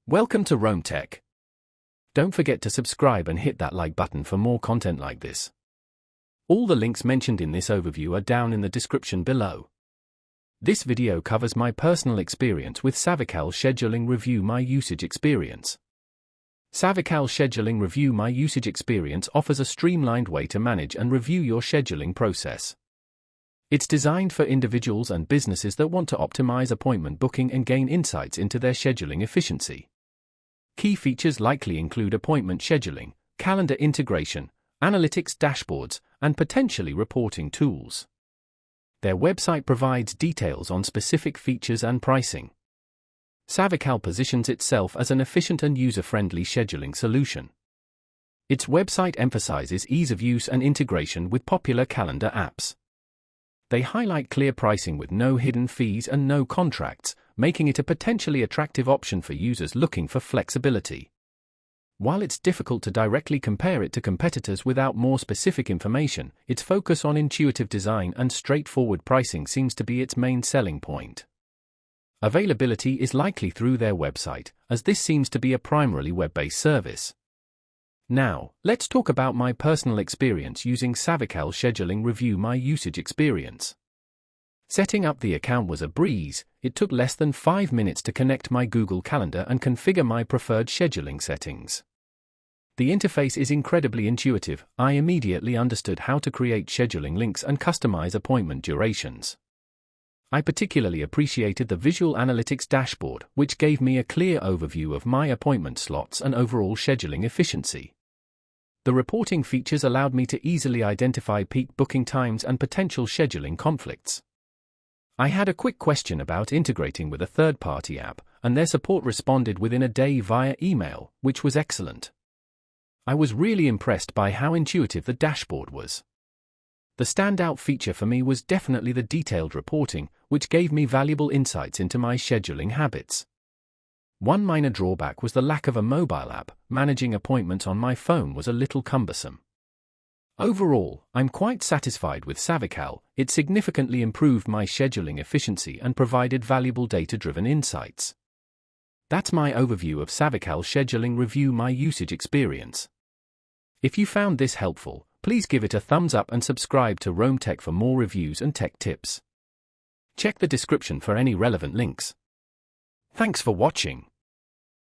Welcome to Rome Tech. Don't forget to subscribe and hit that like button for more content like this. All the links mentioned in this overview are down in the description below. This video covers my personal experience with SavvyCal Scheduling Review My Usage Experience. SavvyCal Scheduling Review My Usage Experience offers a streamlined way to manage and review your scheduling process. It's designed for individuals and businesses that want to optimize appointment booking and gain insights into their scheduling efficiency. Key features likely include appointment scheduling, calendar integration, analytics dashboards, and potentially reporting tools. Their website provides details on specific features and pricing. SavvyCal positions itself as an efficient and user-friendly scheduling solution. Its website emphasizes ease of use and integration with popular calendar apps. They highlight clear pricing with no hidden fees and no contracts, making it a potentially attractive option for users looking for flexibility. While it's difficult to directly compare it to competitors without more specific information, its focus on intuitive design and straightforward pricing seems to be its main selling point. Availability is likely through their website, as this seems to be a primarily web-based service. Now, let's talk about my personal experience using SavvyCal Scheduling Review My Usage Experience. Setting up the account was a breeze. It took less than 5 minutes to connect my Google Calendar and configure my preferred scheduling settings. The interface is incredibly intuitive. I immediately understood how to create scheduling links and customize appointment durations. I particularly appreciated the visual analytics dashboard, which gave me a clear overview of my appointment slots and overall scheduling efficiency. The reporting features allowed me to easily identify peak booking times and potential scheduling conflicts. I had a quick question about integrating with a third-party app, and their support responded within a day via email, which was excellent. I was really impressed by how intuitive the dashboard was. The standout feature for me was definitely the detailed reporting, which gave me valuable insights into my scheduling habits. One minor drawback was the lack of a mobile app. Managing appointments on my phone was a little cumbersome. Overall, I'm quite satisfied with SavvyCal. It significantly improved my scheduling efficiency and provided valuable data-driven insights. That's my overview of SavvyCal Scheduling Review My Usage Experience. If you found this helpful, please give it a thumbs up and subscribe to Rome Tech for more reviews and tech tips. Check the description for any relevant links. Thanks for watching.